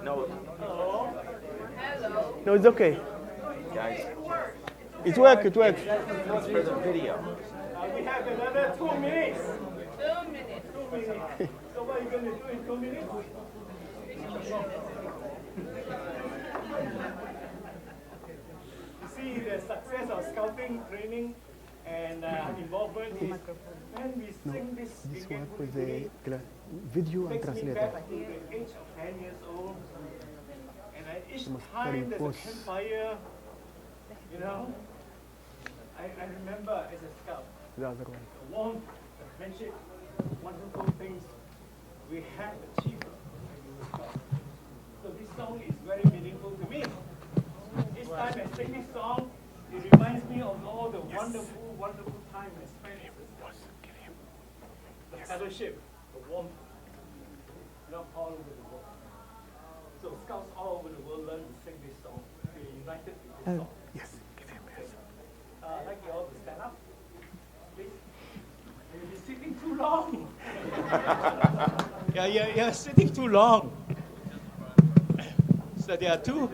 No, No, it's okay. guys, It works, it works. it's for the video. We have another 2 minutes. 2 minutes. 2 minutes. So what are you going to do in 2 minutes? You see the success of scouting, training, and involvement is when we sing this This Indian work with Huli the video and takes me translator. back to the age of 10 years old. And each must time there's a pause. campfire, you know, I remember as a scout, The other one. the warmth, the friendship, wonderful things we have achieved when we were scouts. So this song is very meaningful to me. Each time I sing this song, it reminds me of all the wonderful, wonderful time I spent as a scout. The fellowship, the warmth, you know, all over the world. So scouts all over the world learn to sing this song. We are united with this song. Yes, give him yes. I'd like you all to stand up, please. You'll be sitting too long. You're sitting too long. So there are two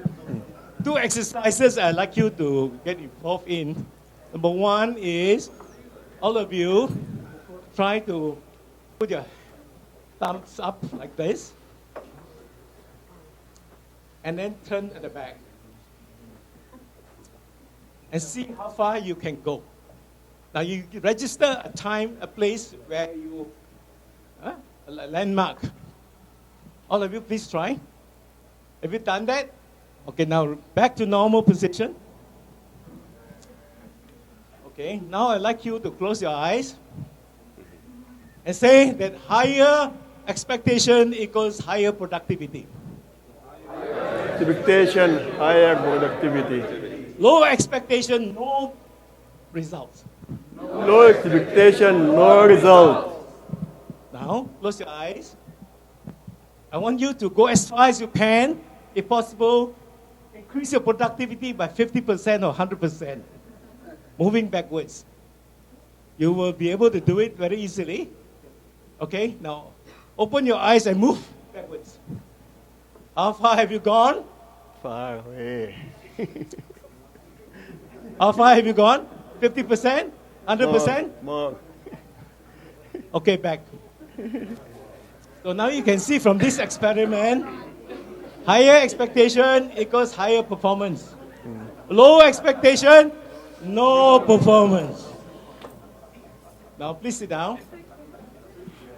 exercises I'd like you to get involved in. Number one is all of you try to put your thumbs up like this and then turn at the back and see how far you can go. Now you register a time, a place where you, a landmark. All of you please try. Have you done that? Okay, now back to normal position. Okay, now I'd like you to close your eyes and say that higher expectation equals higher productivity. Expectation, higher productivity. Low expectation, no results. Low expectation, no result. Now, close your eyes. I want you to go as far as you can. If possible, increase your productivity by 50% or 100%. Moving backwards. You will be able to do it very easily. Okay, now open your eyes and move backwards. How far have you gone? Far away. How far have you gone? 50%? 100%? More. Okay, back. So now you can see from this experiment, higher expectation equals higher performance. Low expectation, no performance. Now please sit down.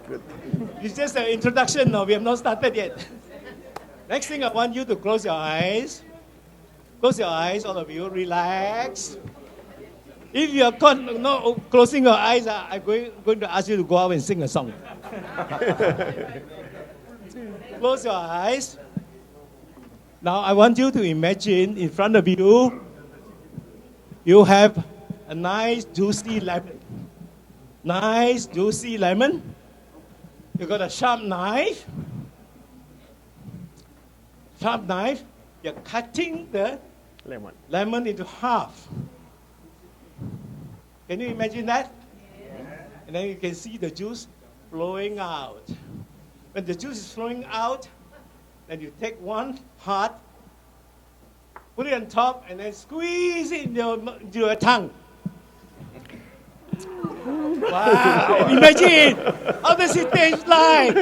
Good. It's just an introduction now, we have not started yet. Next thing, I want you to close your eyes. Close your eyes, all of you, relax. If you are not closing your eyes, I'm going to ask you to go out and sing a song. Close your eyes. Now I want you to imagine in front of you, you have a nice juicy lemon. Nice juicy lemon. You got a sharp knife. Sharp knife. You're cutting the lemon into half. Can you imagine that? And then you can see the juice flowing out. When the juice is flowing out, then you take one part, put it on top, and then squeeze it into your tongue. Wow! Imagine! How does it taste like?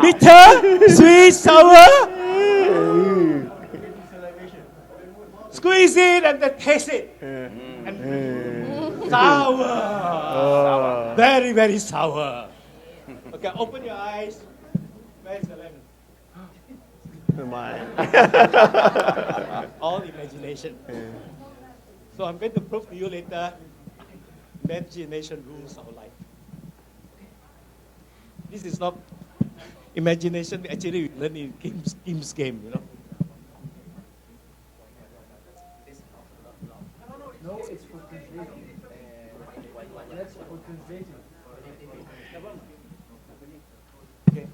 Bitter? Sweet? Sour? Squeeze it and then taste it. And sour. Very, very sour. Okay, open your eyes. Where's the lemon? All imagination. So I'm going to prove to you later, imagination rules our life. This is not imagination. Actually, we learn in Kim's game, you know. No, it's for translating. That's for translating. Okay.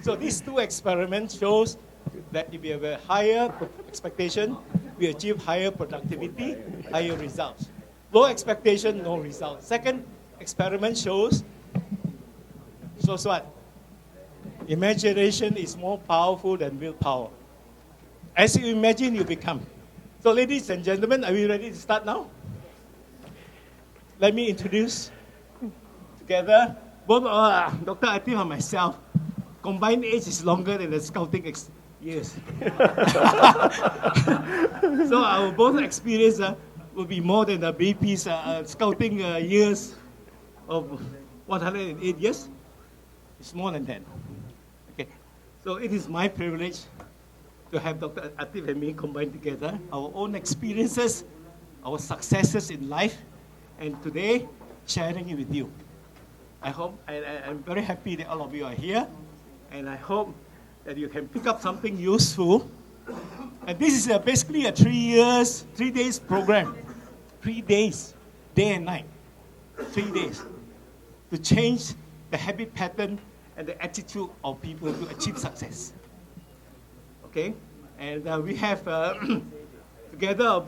So these two experiments shows that if we have a higher expectation, we achieve higher productivity, higher results. Low expectation, no results. Second experiment shows what? Imagination is more powerful than willpower. As you imagine, you become. So ladies and gentlemen, are we ready to start now? Let me introduce together both Dr. Atif and myself. Combined age is longer than the scouting years. So our both experience will be more than the BP's scouting years of 108 years. It's more than that. Okay, so it is my privilege to have Dr. Atif and me combined together, our own experiences, our successes in life, and today sharing it with you. I hope, I'm very happy that all of you are here, and I hope that you can pick up something useful. And this is basically a 3 days program. 3 days, day and night. 3 days. To change the habit pattern and the attitude of people to achieve success. Okay? And we have, together,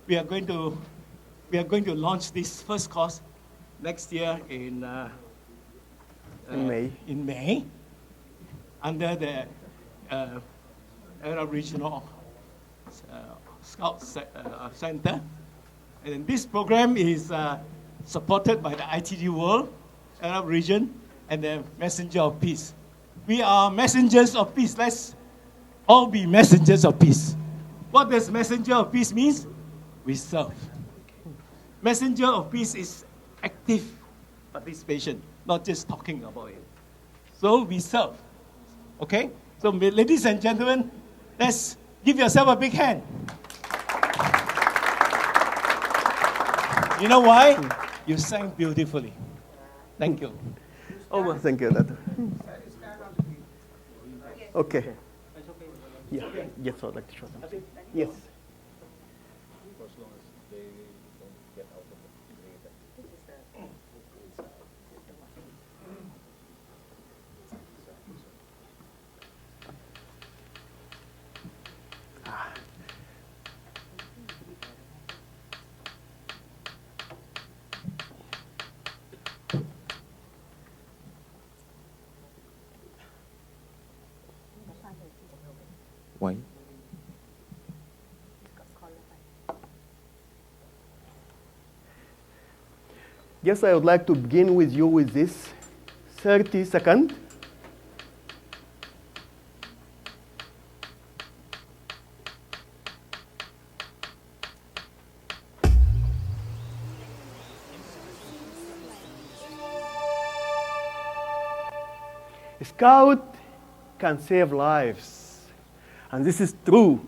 we are going to launch this first course next year in May. In May, under the Arab Regional Scout Center. And then this program is supported by the ITD World, Arab region, and the Messenger of Peace. We are messengers of peace. Let's all be messengers of peace. What does messenger of peace means? We serve. Messenger of peace is active participation, not just talking about it. So we serve. Okay? So ladies and gentlemen, let's give yourself a big hand. You know why? You sang beautifully. Thank you. Oh, thank you, Dato. Okay. Yeah. Yes, I'd like to show something. Yes. Why? Yes, I would like to begin with you with this 30-second. Scout can save lives, and this is true.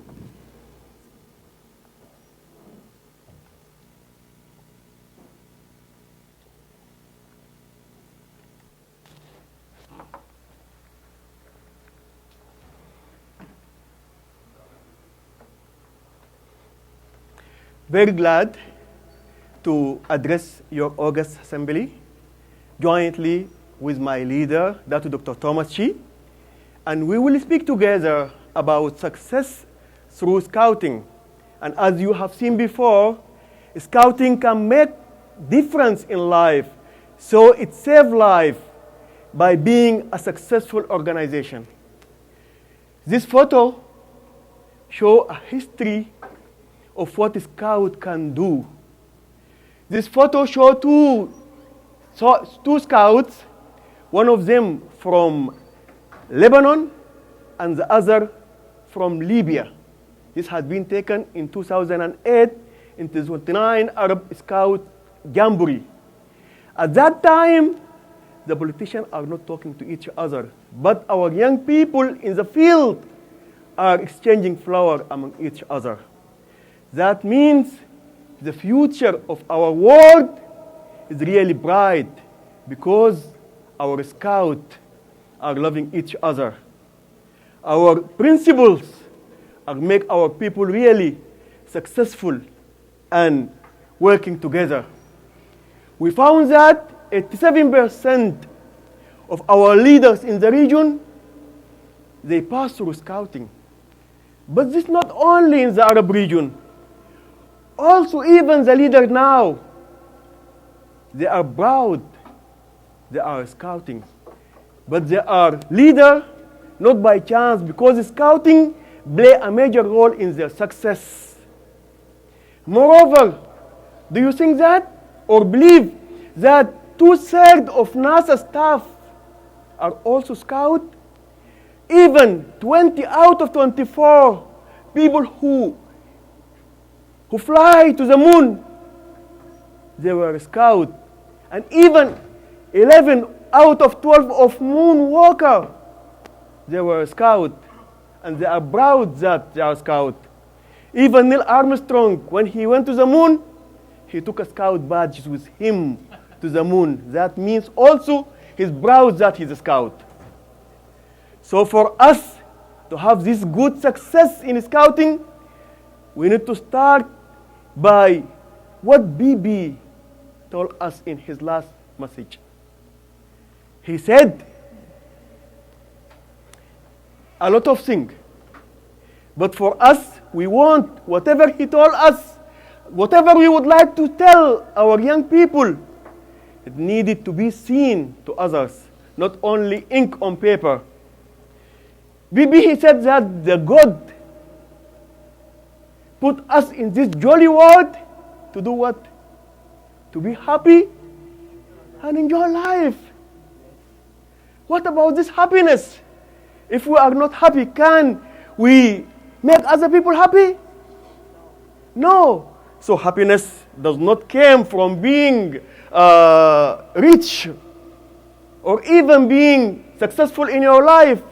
Very glad to address your August assembly jointly with my leader, Dato Dr. Chee, and we will speak together about success through scouting. And as you have seen before, scouting can make difference in life, so it saves life by being a successful organization. This photo shows a history of what a scout can do. This photo shows two scouts, one of them from Lebanon and the other from Libya. This had been taken in 2008 in the 29 Arab Scout Jamboree. At that time, the politicians are not talking to each other, but our young people in the field are exchanging flowers among each other. That means the future of our world is really bright because our scouts are loving each other. Our principles are make our people really successful and working together. We found that 87% of our leaders in the region, they pass through scouting. But this not only in the Arab region, also even the leaders now, they are proud they are scouting. but they are leader not by chance, because scouting play a major role in their success. Moreover, do you think that or believe that 2/3 of NASA staff are also scout? Even 20 out of 24 people who fly to the moon, they were scout. And even 11 out of 12 of moonwalker, they were scout. And they are proud that they are scout. Even Neil Armstrong, when he went to the moon, he took a scout badge with him to the moon. That means also he's proud that he's a scout. So for us to have this good success in scouting, we need to start by what BB told us in his last message. He said a lot of things, but for us, we want whatever he told us, whatever we would like to tell our young people, it needed to be seen to others, not only ink on paper. BB, he said that the God put us in this jolly world to do what? To be happy and enjoy life. What about this happiness? If we are not happy, can we make other people happy? No. So happiness does not come from being rich or even being successful in your life,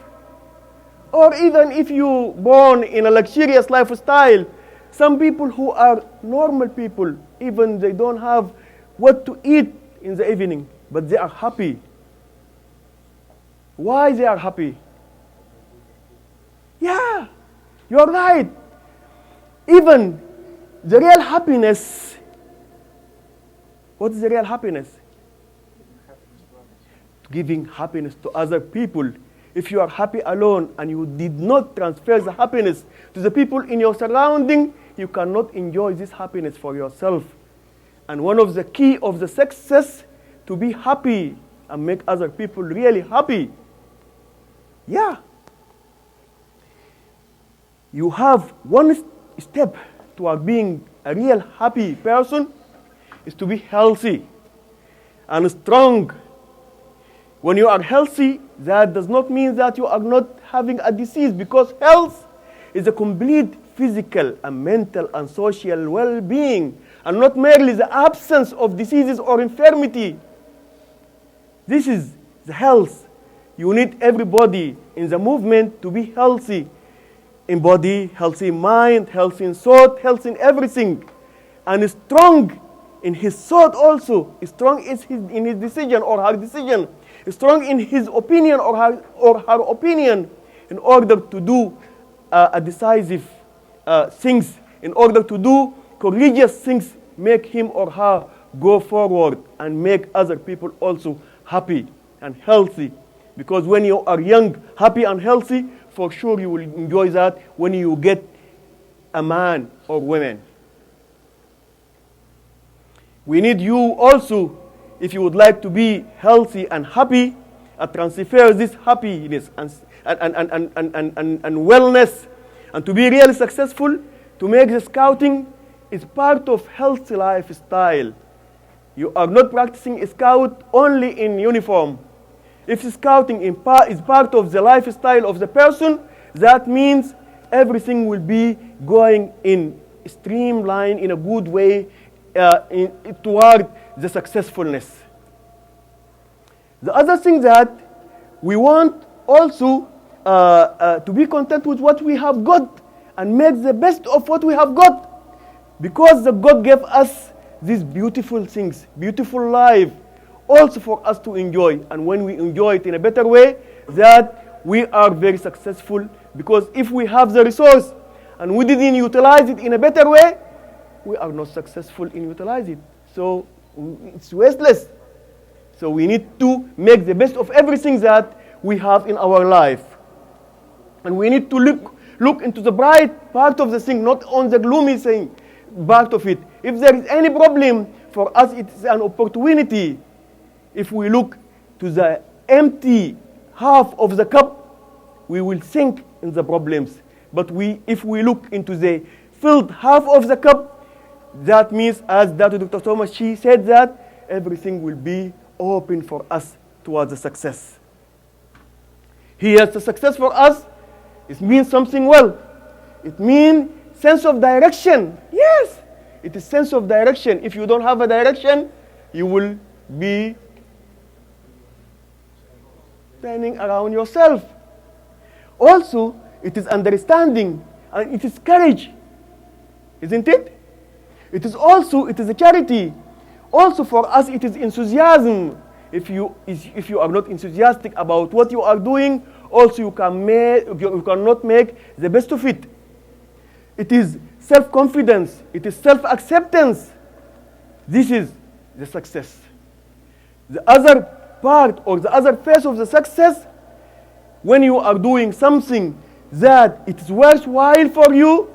or even if you born in a luxurious lifestyle. Some people who are normal people, even they don't have what to eat in the evening, but they are happy. Why they are happy? Yeah, you're right. Even the real happiness, what is the real happiness? Giving happiness to other people. If you are happy alone and you did not transfer the happiness to the people in your surrounding, you cannot enjoy this happiness for yourself. And one of the key of the success to be happy and make other people really happy. Yeah. You have one step toward being a real happy person is to be healthy and strong. When you are healthy, that does not mean that you are not having a disease, because health is a complete physical and mental and social well-being, and not merely the absence of diseases or infirmity. This is the health. You need everybody in the movement to be healthy in body, healthy in mind, healthy in thought, healthy in everything, and strong in his thought also, strong in his decision or her decision, strong in his opinion or her opinion, in order to do a decisive things, in order to do courageous things, make him or her go forward and make other people also happy and healthy. Because when you are young, happy and healthy, for sure you will enjoy that when you get a man or woman. We need you also, if you would like to be healthy and happy, transfer this happiness and wellness, and to be really successful, to make the scouting is part of healthy lifestyle. You are not practicing scout only in uniform. If scouting is part of the lifestyle of the person, that means everything will be going in streamline in a good way toward the successfulness. The other thing that we want also to be content with what we have got and make the best of what we have got, because the God gave us these beautiful things, beautiful life, also for us to enjoy. And when we enjoy it in a better way, that we are very successful. Because if we have the resource and we didn't utilize it in a better way, we are not successful in utilizing it. So it's wasteless. So we need to make the best of everything that we have in our life. And we need to look into the bright part of the thing, not on the gloomy thing, part of it. If there is any problem, for us it is an opportunity. If we look to the empty half of the cup, we will sink in the problems. But if we look into the filled half of the cup, that means, as Dato Dr. Thomas Chee said, that everything will be open for us towards the success. Here, the success for us, it means something well. It means sense of direction. Yes, it is sense of direction. If you don't have a direction, you will be turning around yourself. Also, it is understanding and it is courage, isn't it? It is a charity. Also for us, it is enthusiasm. If you are not enthusiastic about what you are doing, also you cannot make the best of it. It is self-confidence. It is self-acceptance. This is the success. The other part or the other phase of the success, when you are doing something that it is worthwhile for you,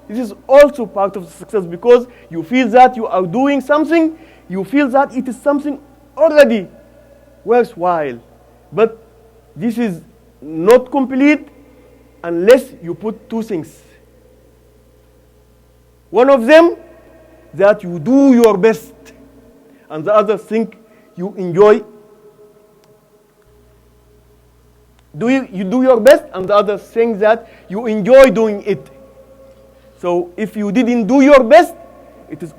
this is also part of the success, because you feel that you are doing something, you feel that it is something already worthwhile. But this is not complete unless you put two things. One of them, that you do your best, and the other thing, you enjoy. You do your best, and the other thing that you enjoy doing it. So if you didn't do your best, it's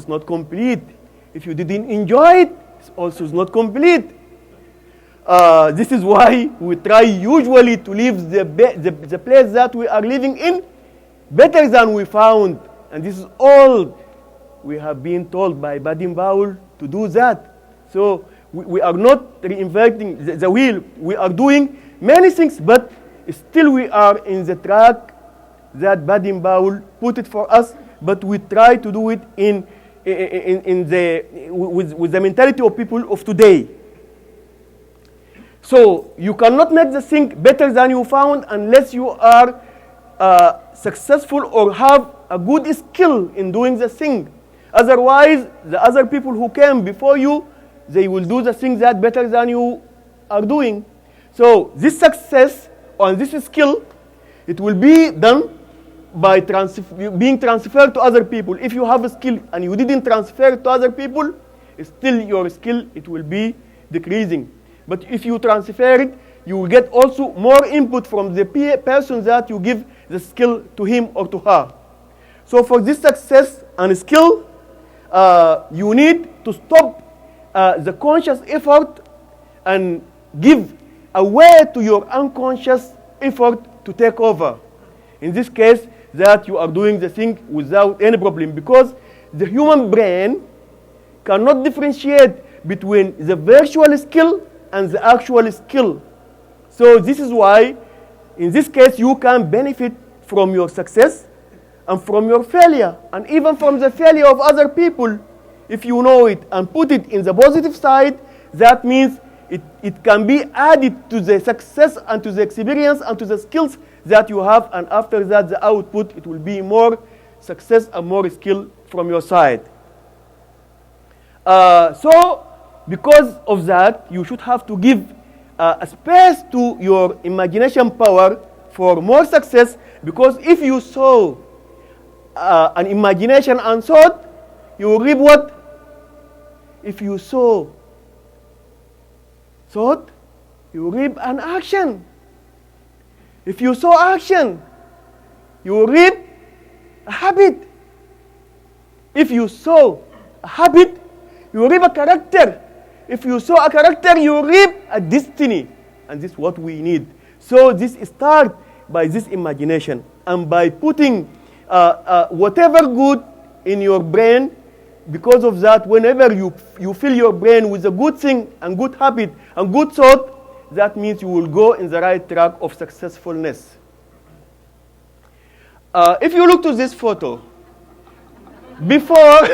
not complete. If you didn't enjoy it, it also is not complete. This is why we try usually to leave the place that we are living in better than we found. And this is all we have been told by Baden Powell to do that. So we are not reinventing the wheel. We are doing many things, but still we are in the track that Baden Powell put it for us, but we try to do it with the mentality of people of today. So you cannot make the thing better than you found unless you are successful or have a good skill in doing the thing. Otherwise, the other people who came before you, they will do the thing that better than you are doing. So this success on this skill, it will be done by being transferred to other people. If you have a skill and you didn't transfer it to other people, still your skill, it will be decreasing. But if you transfer it, you will get also more input from the person that you give the skill to him or to her. So for this success and skill, you need to stop the conscious effort and give a way to your unconscious effort to take over. In this case, that you are doing the thing without any problem, because the human brain cannot differentiate between the virtual skill and the actual skill. So this is why, in this case, you can benefit from your success and from your failure, and even from the failure of other people. If you know it and put it in the positive side, that means it can be added to the success and to the experience and to the skills that you have, and after that the output, it will be more success and more skill from your side. So because of that, you should have to give a space to your imagination power for more success, because if you sow an imagination and thought, you will reap what? If you sow thought, you will reap an action. If you sow action, you will reap a habit. If you sow a habit, you will reap a character. If you sow a character, you will reap a destiny. And this is what we need. So this starts by this imagination, and by putting whatever good in your brain. Because of that, whenever you fill your brain with a good thing and good habit and good thought, that means you will go in the right track of successfulness. If you look to this photo, before,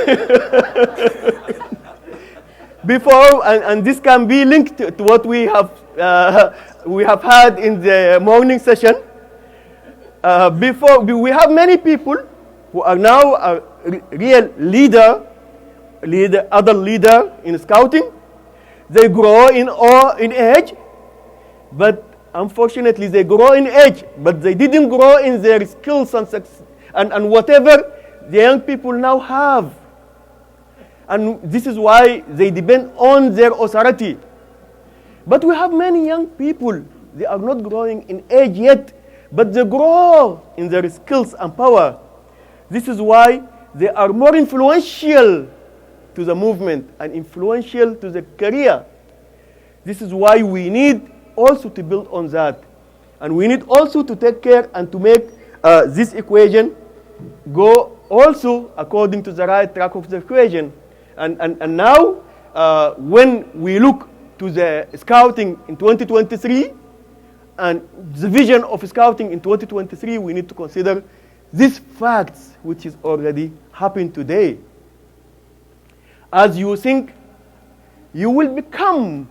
and this can be linked to what we have had in the morning session. Before, we have many people who are now a real other leader in scouting. They grow in age. but unfortunately they grow in age, but they didn't grow in their skills and whatever the young people now have. And this is why they depend on their authority. But we have many young people, they are not growing in age yet, but they grow in their skills and power. This is why they are more influential to the movement and influential to the career. This is why we need also to build on that. And we need also to take care and to make this equation go also according to the right track of the equation. And now, when we look to the scouting in 2023 and the vision of scouting in 2023, we need to consider these facts which is already happening today. As you think, you will become.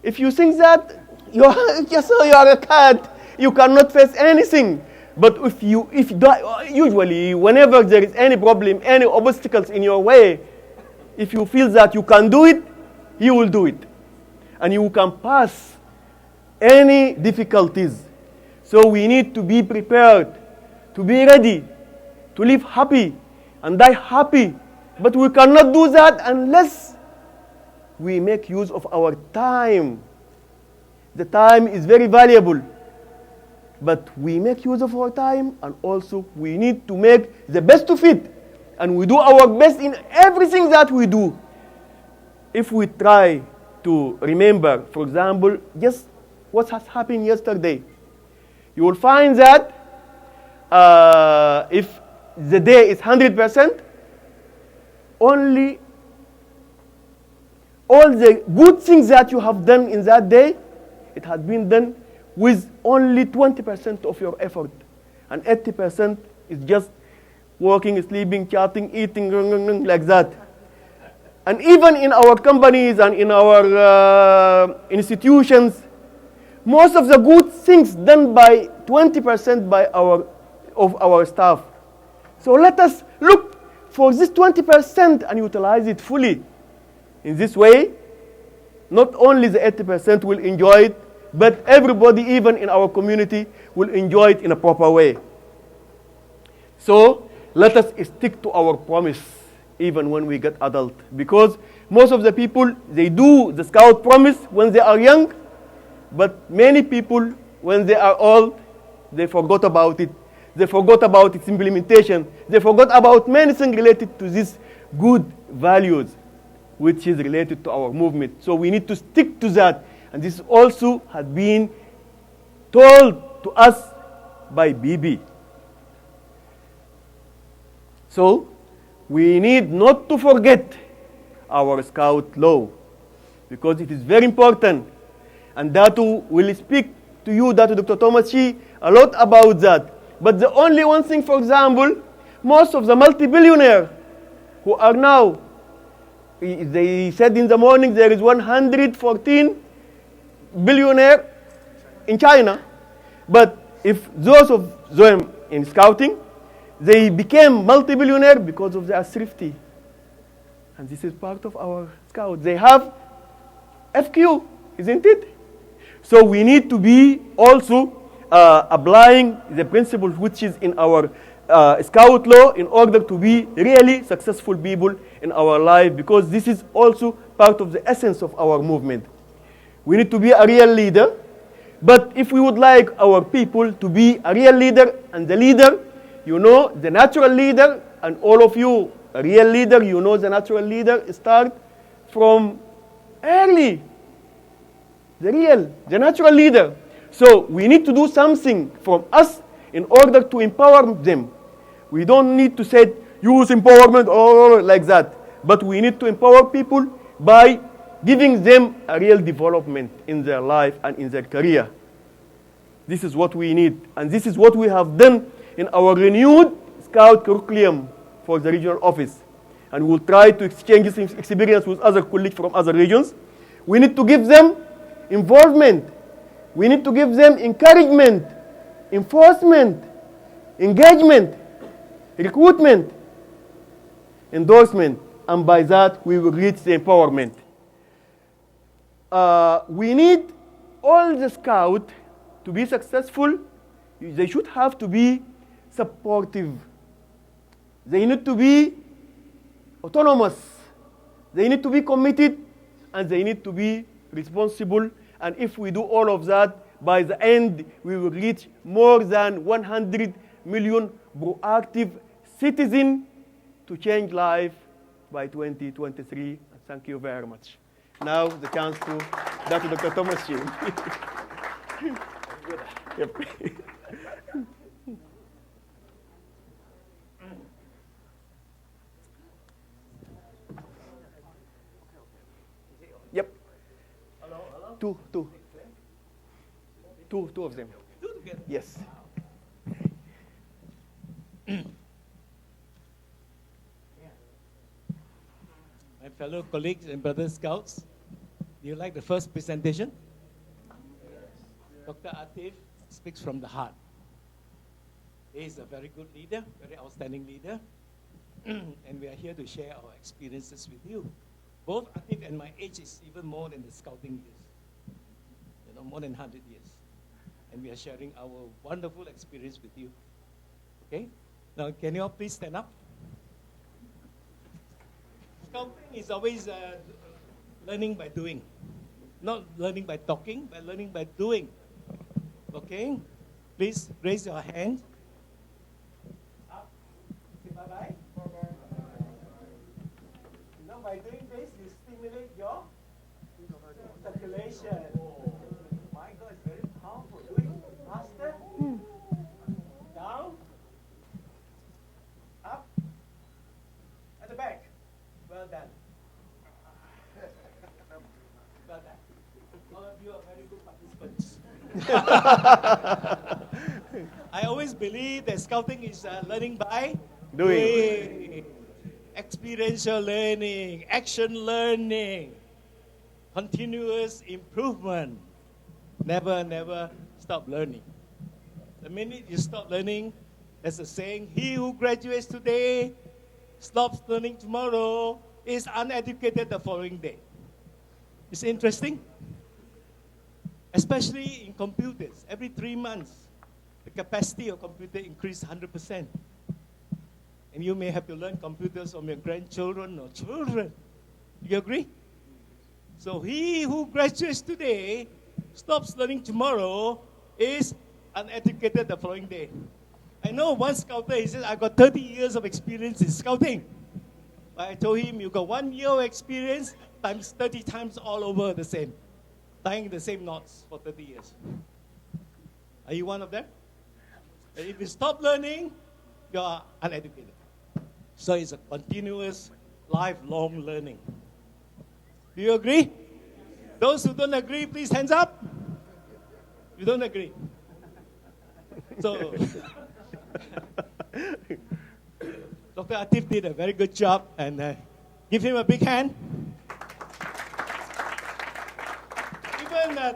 If you think that you are a cat, you cannot face anything. But usually, whenever there is any problem, any obstacles in your way, if you feel that you can do it, you will do it. And you can pass any difficulties. So we need to be prepared, to be ready, to live happy and die happy. But we cannot do that unless we make use of our time. The time is very valuable. But we make use of our time, and also we need to make the best of it. And we do our best in everything that we do. If we try to remember, for example, just what has happened yesterday, you will find that if the day is 100%, only all the good things that you have done in that day, it has been done with only 20% of your effort. And 80% is just working, sleeping, chatting, eating, like that. And even in our companies and in our institutions, most of the good things done by 20% of our staff. So let us look for this 20% and utilize it fully. In this way, not only the 80% will enjoy it, but everybody, even in our community, will enjoy it in a proper way. So let us stick to our promise, even when we get adult. Because most of the people, they do the scout promise when they are young, but many people, when they are old, they forgot about it. They forgot about its implementation. They forgot about many things related to these good values, which is related to our movement. So we need to stick to that. And this also has been told to us by Bibi. So we need not to forget our scout law, because it is very important. And Dato will speak to you, Dato Dr. Thomas Chee, a lot about that. But the only one thing, for example, most of the multi-billionaires who are now, they said in the morning there is 114 billionaire in China. But if those of them in scouting, they became multi-billionaire because of their thrifty. And this is part of our scout. They have FQ, isn't it? So we need to be also applying the principles which is in our scout law in order to be really successful people in our life, because this is also part of the essence of our movement. We need to be a real leader, but if we would like our people to be a real leader, and the leader, you know, the natural leader, and all of you, a real leader, you know the natural leader start from early. The natural leader. So we need to do something from us in order to empower them. We don't need to say use empowerment or like that, but we need to empower people by giving them a real development in their life and in their career. This is what we need, and this is what we have done in our renewed scout curriculum for the regional office. And we'll try to exchange this experience with other colleagues from other regions. We need to give them involvement. We need to give them encouragement, enforcement, engagement, recruitment, endorsement, and by that we will reach the empowerment. We need all the scouts, to be successful, they should have to be supportive. They need to be autonomous. They need to be committed, and they need to be responsible. And if we do all of that, by the end, we will reach more than 100 million proactive citizens to change life by 2023. Thank you very much. Now, the chance to Dato Dr. Thomas Chee. Yep. Yep. Two of them. Two together. Yes. My fellow colleagues and brother scouts, do you like the first presentation? Dr. Atif speaks from the heart. He is a very good leader, very outstanding leader, and we are here to share our experiences with you. Both Atif and my age is even more than the scouting years, more than 100 years. And we are sharing our wonderful experience with you. Okay? Now, can you all please stand up? Scouting is always learning by doing. Not learning by talking, but learning by doing. Okay? Please raise your hand. Up. Say bye-bye. Now, by doing this, you stimulate your circulation. My God, it's very powerful. Do it faster. Down. Up. At the back. Well done. Well done. All of you are very good participants. I always believe that scouting is learning by doing. Experiential learning, action learning, continuous improvement. Never stop learning. The minute you stop learning, there's a saying, he who graduates today stops learning tomorrow is uneducated the following day. It's interesting. Especially in computers. Every 3 months, the capacity of computer increases 100%. And you may have to learn computers from your grandchildren or children. You agree? So he who graduates today stops learning tomorrow is uneducated the following day. I know one scouter, he says, I got 30 years of experience in scouting. But I told him, you got 1 year of experience times 30 times all over the same. Tying the same knots for 30 years. Are you one of them? And if you stop learning, you are uneducated. So it's a continuous, lifelong learning. Do you agree? Those who don't agree, please hands up. You don't agree. So, Dr. Atif did a very good job, and give him a big hand. Even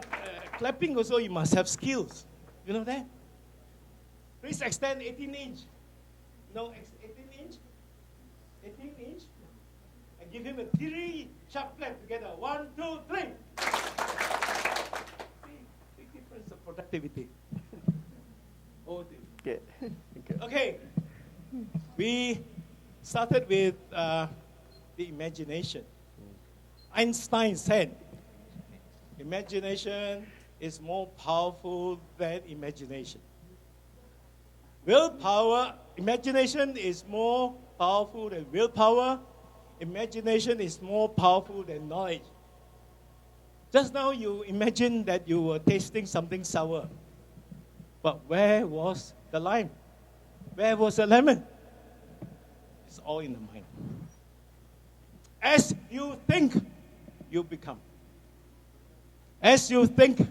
clapping also, you must have skills. You know that? Please extend 18-inch. No, 18-inch. 18-inch. And give him a 3 sharp clap together. 1, 2, 3. See, big difference of productivity. Okay. Okay. We started with the imagination. Einstein said, imagination is more powerful than imagination. Willpower, imagination is more powerful than willpower. Imagination is more powerful than knowledge. Just now you imagined that you were tasting something sour. But where was the lime? Where was the lemon? It's all in the mind. As you think, you become. As you think,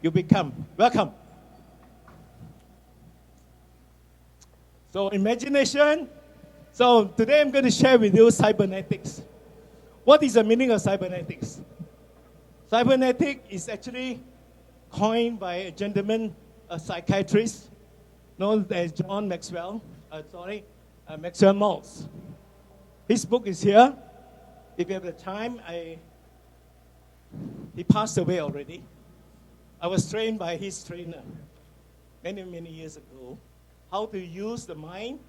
you become. Welcome. So imagination. So today I'm going to share with you cybernetics. What is the meaning of cybernetics? Cybernetic is actually coined by a gentleman, a psychiatrist, known as John Maxwell. Maxwell Maltz. His book is here. If you have the time, He passed away already. I was trained by his trainer many, many years ago how to use the mind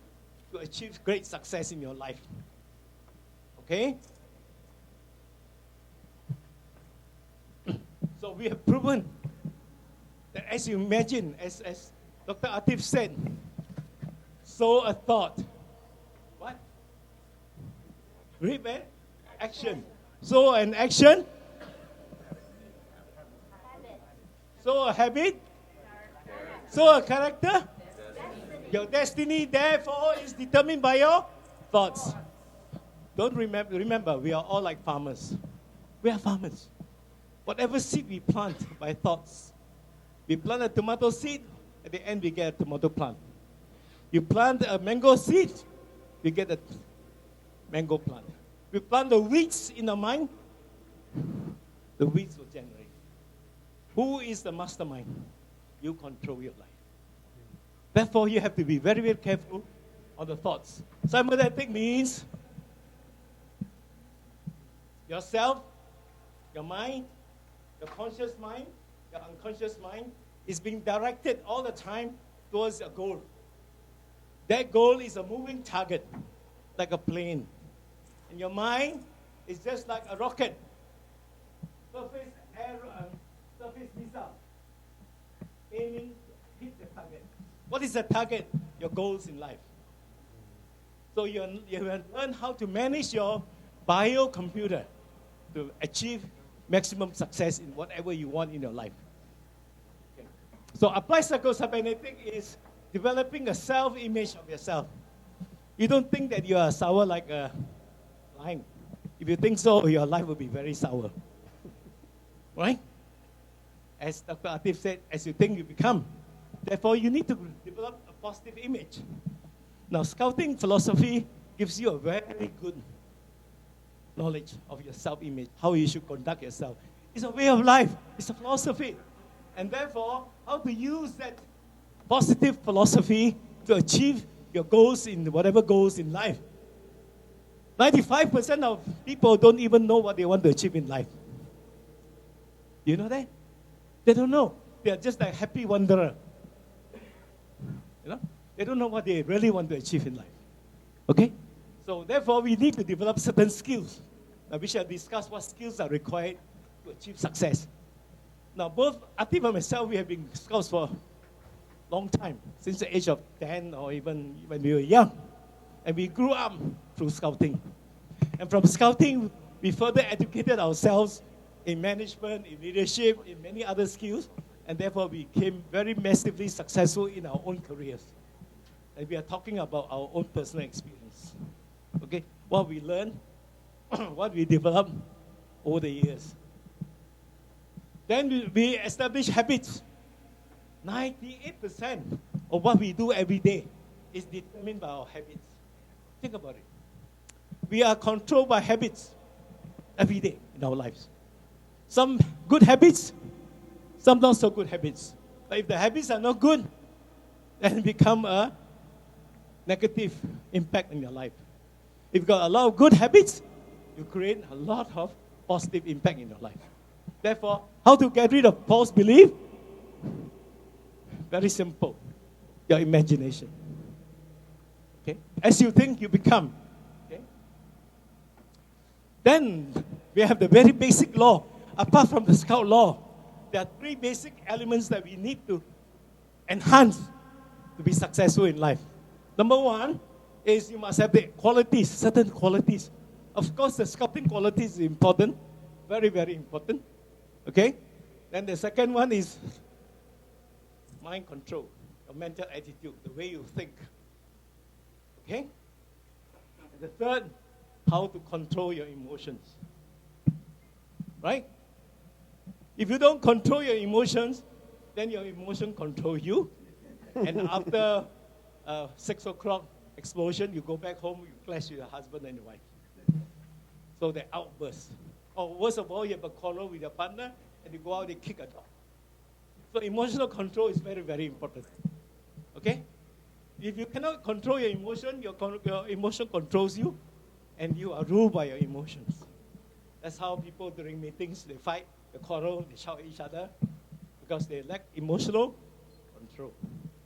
to achieve great success in your life. Okay? So we have proven that as you imagine, as Dr. Atif said, sow a thought. What? Reap an action. Sow an action. Sow a habit. Sow a character. Your destiny, therefore, is determined by your thoughts. Don't remember, we are all like farmers. We are farmers. Whatever seed we plant by thoughts. We plant a tomato seed, at the end we get a tomato plant. You plant a mango seed, we get a mango plant. We plant the weeds in our mind, the weeds will generate. Who is the mastermind? You control your life. Therefore, you have to be very, very careful on the thoughts. Cybernetic means yourself, your mind, your conscious mind, your unconscious mind is being directed all the time towards a goal. That goal is a moving target, like a plane. And your mind is just like a rocket. Surface missile. Aiming to hit the target. What is the target? Your goals in life. So you have learned how to manage your biocomputer to achieve maximum success in whatever you want in your life. Okay. So applied psycho-cybernetic is developing a self-image of yourself. You don't think that you are sour like a lime. If you think so, your life will be very sour. Right? As Dr. Atif said, as you think, you become. Therefore, you need to develop a positive image. Now, scouting philosophy gives you a very good knowledge of your self-image, how you should conduct yourself. It's a way of life. It's a philosophy. And therefore, how to use that positive philosophy to achieve your goals in whatever goals in life. 95% of people don't even know what they want to achieve in life. You know that? They don't know. They are just like happy wanderer. You know? They don't know what they really want to achieve in life. Okay? So therefore, we need to develop certain skills. Now, we shall discuss what skills are required to achieve success. Now, both Atif and myself, we have been scouts for a long time, since the age of 10 or even when we were young. And we grew up through scouting. And from scouting, we further educated ourselves in management, in leadership, in many other skills. And therefore, we became very massively successful in our own careers. And we are talking about our own personal experience. Okay? What we learned, what we developed over the years. Then we establish habits. 98% of what we do every day is determined by our habits. Think about it. We are controlled by habits every day in our lives. Some good habits, some not so good habits. But if the habits are not good, then it become a negative impact in your life. If you've got a lot of good habits, you create a lot of positive impact in your life. Therefore, how to get rid of false belief? Very simple. Your imagination. Okay? As you think, you become. Okay? Then we have the very basic law. Apart from the scout law, there are 3 basic elements that we need to enhance to be successful in life. Number 1 is you must have the qualities, certain qualities. Of course, the scouting qualities is important, very, very important. Okay? Then the second one is mind control, your mental attitude, the way you think. Okay? And the third, how to control your emotions. Right? If you don't control your emotions, then your emotion control you. And after 6 o'clock explosion, you go back home, you clash with your husband and your wife. So they outburst. Or worst of all, you have a quarrel with your partner, and you go out and kick a dog. So emotional control is very, very important. Okay? If you cannot control your emotion, your emotion controls you, and you are ruled by your emotions. That's how people during meetings, they fight, they quarrel, they shout at each other because they lack emotional control.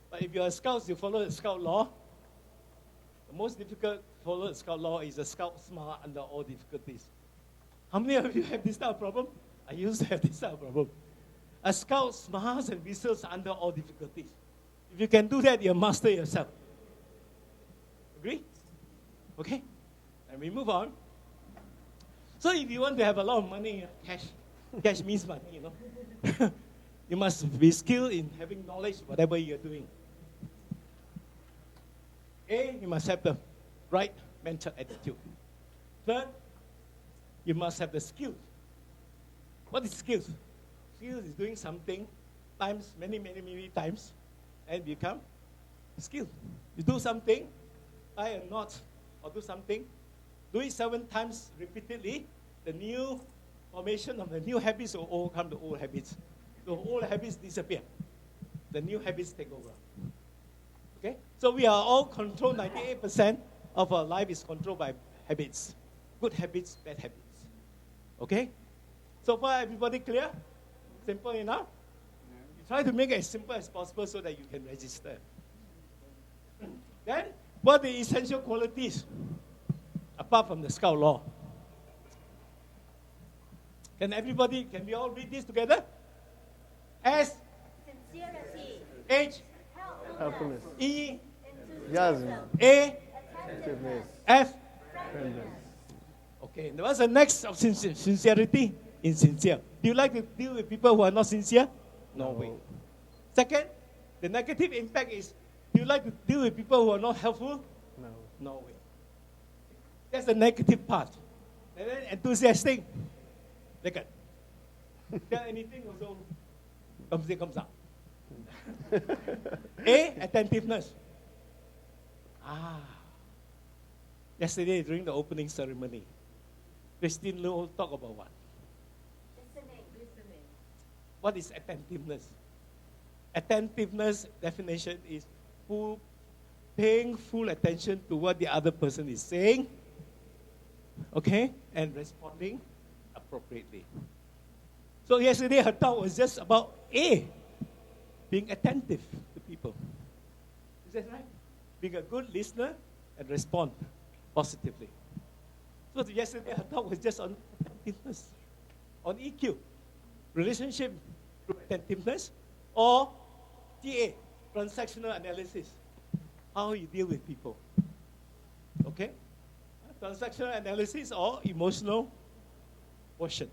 But if you're a scout, you follow the scout law. The most difficult to follow the scout law is the scout smile under all difficulties. How many of you have this type of problem? I used to have this type of problem. A scout smiles and whistles under all difficulties. If you can do that, you'll master yourself. Agree? Okay? And we move on. So if you want to have a lot of money, cash means money, you know. You must be skilled in having knowledge, whatever you're doing. You must have the right mental attitude. Third, you must have the skills. What is skills? Skills is doing something times, many times, and become skilled. You do something, tie a knot, or do something, do it 7 times repeatedly, the new formation of the new habits will overcome the old habits. The old habits disappear. The new habits take over. Okay? So we are all controlled, 98% of our life is controlled by habits. Good habits, bad habits. Okay? So far, everybody clear? Simple enough? You try to make it as simple as possible so that you can register. Then, what are the essential qualities apart from the scout law? Can we all read this together? S, Sincerity, H, Helpfulness. E, Enthusiasm. A, Attentiveness. F. Friendliness. Okay, and what's the next of sincerity? Insincere. Do you like to deal with people who are not sincere? No way. Second, the negative impact is, do you like to deal with people who are not helpful? No. No way. That's the negative part. And then enthusiastic. Look at. Tell anything also comes out. A, attentiveness. Yesterday during the opening ceremony, Christine Lu talked about what? listening, What is attentiveness? Attentiveness definition is paying full attention to what the other person is saying, okay, and responding appropriately. So yesterday her talk was just about A, being attentive to people. Is that right? Being a good listener and respond positively. So yesterday her talk was just on attentiveness, on EQ, relationship through attentiveness, or TA, transactional analysis, how you deal with people. Okay? Transactional analysis or emotional quotient.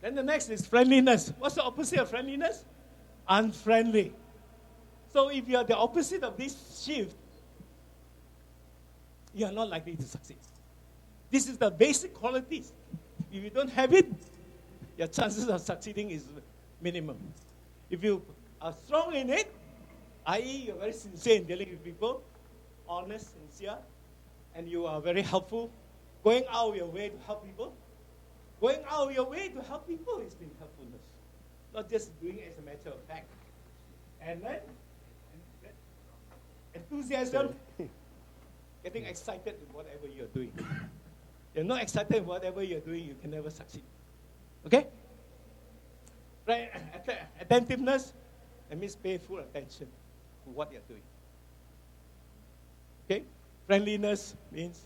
Then the next is friendliness. What's the opposite of friendliness? Unfriendly. So if you are the opposite of this shift, you are not likely to succeed. This is the basic qualities. If you don't have it, your chances of succeeding is minimum. If you are strong in it, i.e. you're very sincere in dealing with people, honest, sincere, and you are very helpful, going out of your way to help people. Going out of your way to help people is being helpfulness, not just doing it as a matter of fact. And then, enthusiasm, getting excited in whatever you're doing. You're not excited in whatever you're doing, you can never succeed. Okay? Right? Attentiveness, that means pay full attention to what you're doing. Okay? Friendliness means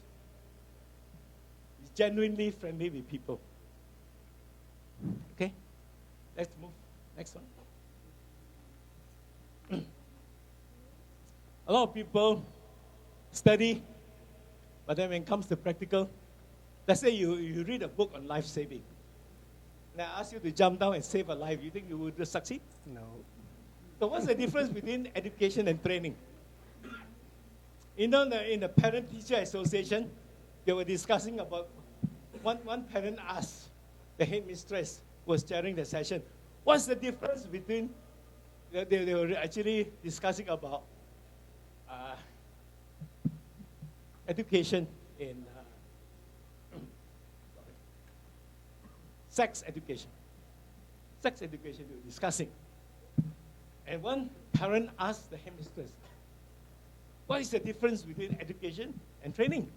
genuinely friendly with people. Okay? Let's move. Next one. A lot of people study, but then when it comes to practical, let's say you read a book on life saving. And I ask you to jump down and save a life. You think you would succeed? No. So what's the difference between education and training? You know, in the Parent-Teacher Association, they were discussing about, one parent asked the headmistress who was chairing the session, what's the difference between, they were actually discussing about education in sex education. Sex education they were discussing. And one parent asked the headmistress, what is the difference between education and training?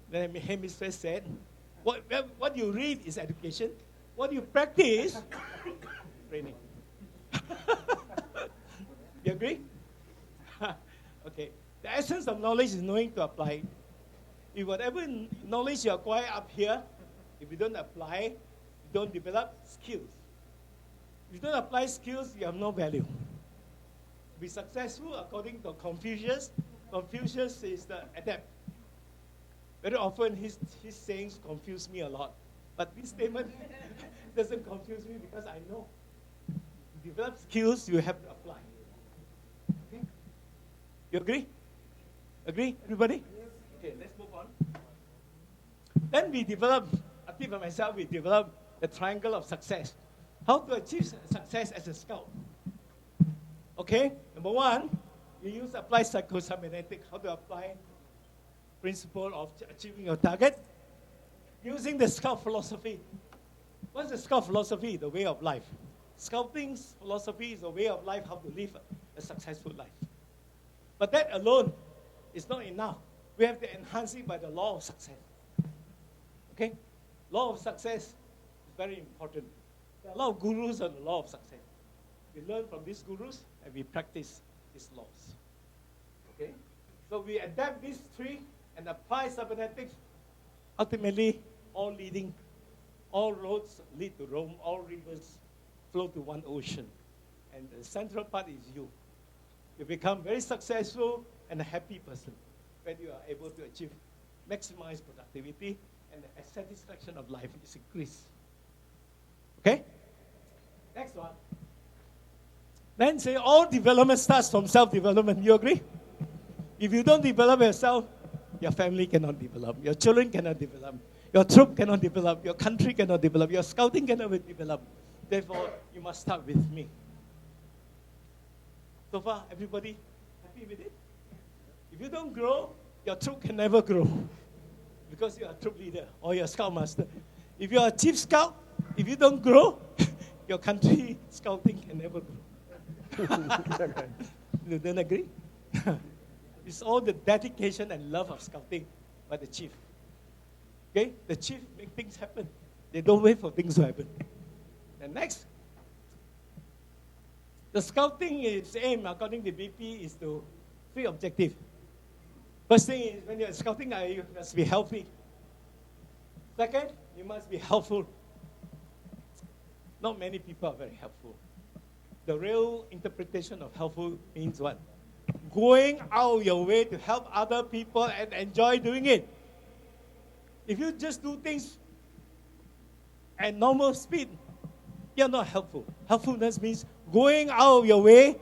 Then the headmistress said, What you read is education. What you practice, training. You agree? Okay. The essence of knowledge is knowing to apply. If whatever knowledge you acquire up here, if you don't apply, you don't develop skills. If you don't apply skills, you have no value. To be successful, according to Confucius, Confucius is the adept. Very often his sayings confuse me a lot. But this statement doesn't confuse me because I know. To develop skills, you have to apply. Okay? You agree? Agree, everybody? Okay, let's move on. Then we developed, Atif and myself, we developed the triangle of success. How to achieve success as a scout. Okay, number one, you use applied psychocybernetics. How to apply principle of achieving your target? Using the scout philosophy. What's the scout philosophy? The way of life. Scouting's philosophy is a way of life, how to live a successful life. But that alone is not enough. We have to enhance it by the law of success. Okay? Law of success is very important. There are a lot of gurus on the law of success. We learn from these gurus and we practice these laws. Okay? So we adapt these three and apply cybernetics. Ultimately, all roads lead to Rome, all rivers flow to one ocean. And the central part is you. You become very successful and a happy person when you are able to achieve maximize productivity and the satisfaction of life is increased. Okay? Next one. Then say all development starts from self-development. You agree? If you don't develop yourself, your family cannot develop, your children cannot develop, your troop cannot develop, your country cannot develop, your scouting cannot develop. Therefore, you must start with me. So far, everybody happy with it? If you don't grow, your troop can never grow because you are a troop leader or you're a scoutmaster. If you're a chief scout, if you don't grow, your country scouting can never grow. You don't agree? It's all the dedication and love of scouting by the chief. Okay? The chief make things happen. They don't wait for things to happen. And next, the scouting is aim, according to BP, is to three objectives. First thing is when you're scouting, you must be healthy. Second, you must be helpful. Not many people are very helpful. The real interpretation of helpful means what? Going out your way to help other people and enjoy doing it. If you just do things at normal speed, you're not helpful. Helpfulness means going out of your way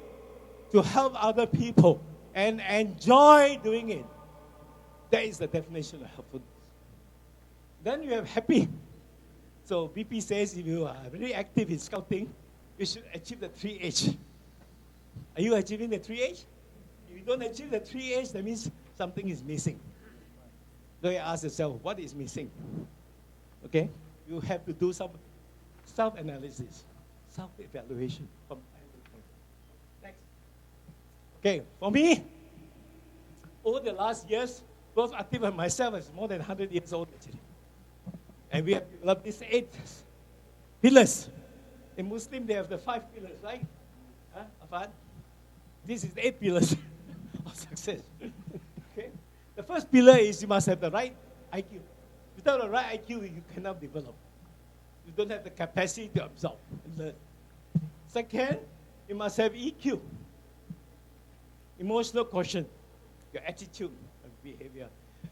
to help other people and enjoy doing it. That is the definition of helpfulness. Then you have happy. So BP says if you are very active in scouting, you should achieve the 3H. Are you achieving the 3H? If you don't achieve the 3H, that means something is missing. So you ask yourself, what is missing? Okay? You have to do some self-analysis, self-evaluation from time to time. Next. Okay, for me, over the last years, both Atif and myself is more than 100 years old actually. And we have developed these 8 pillars. In Muslim, they have the 5 pillars, right? Huh, Afad? This is the 8 pillars of success. Okay? The first pillar is you must have the right IQ. Without the right IQ, you cannot develop. You don't have the capacity to absorb and learn. Second, you must have EQ. Emotional quotient. Your attitude and behavior.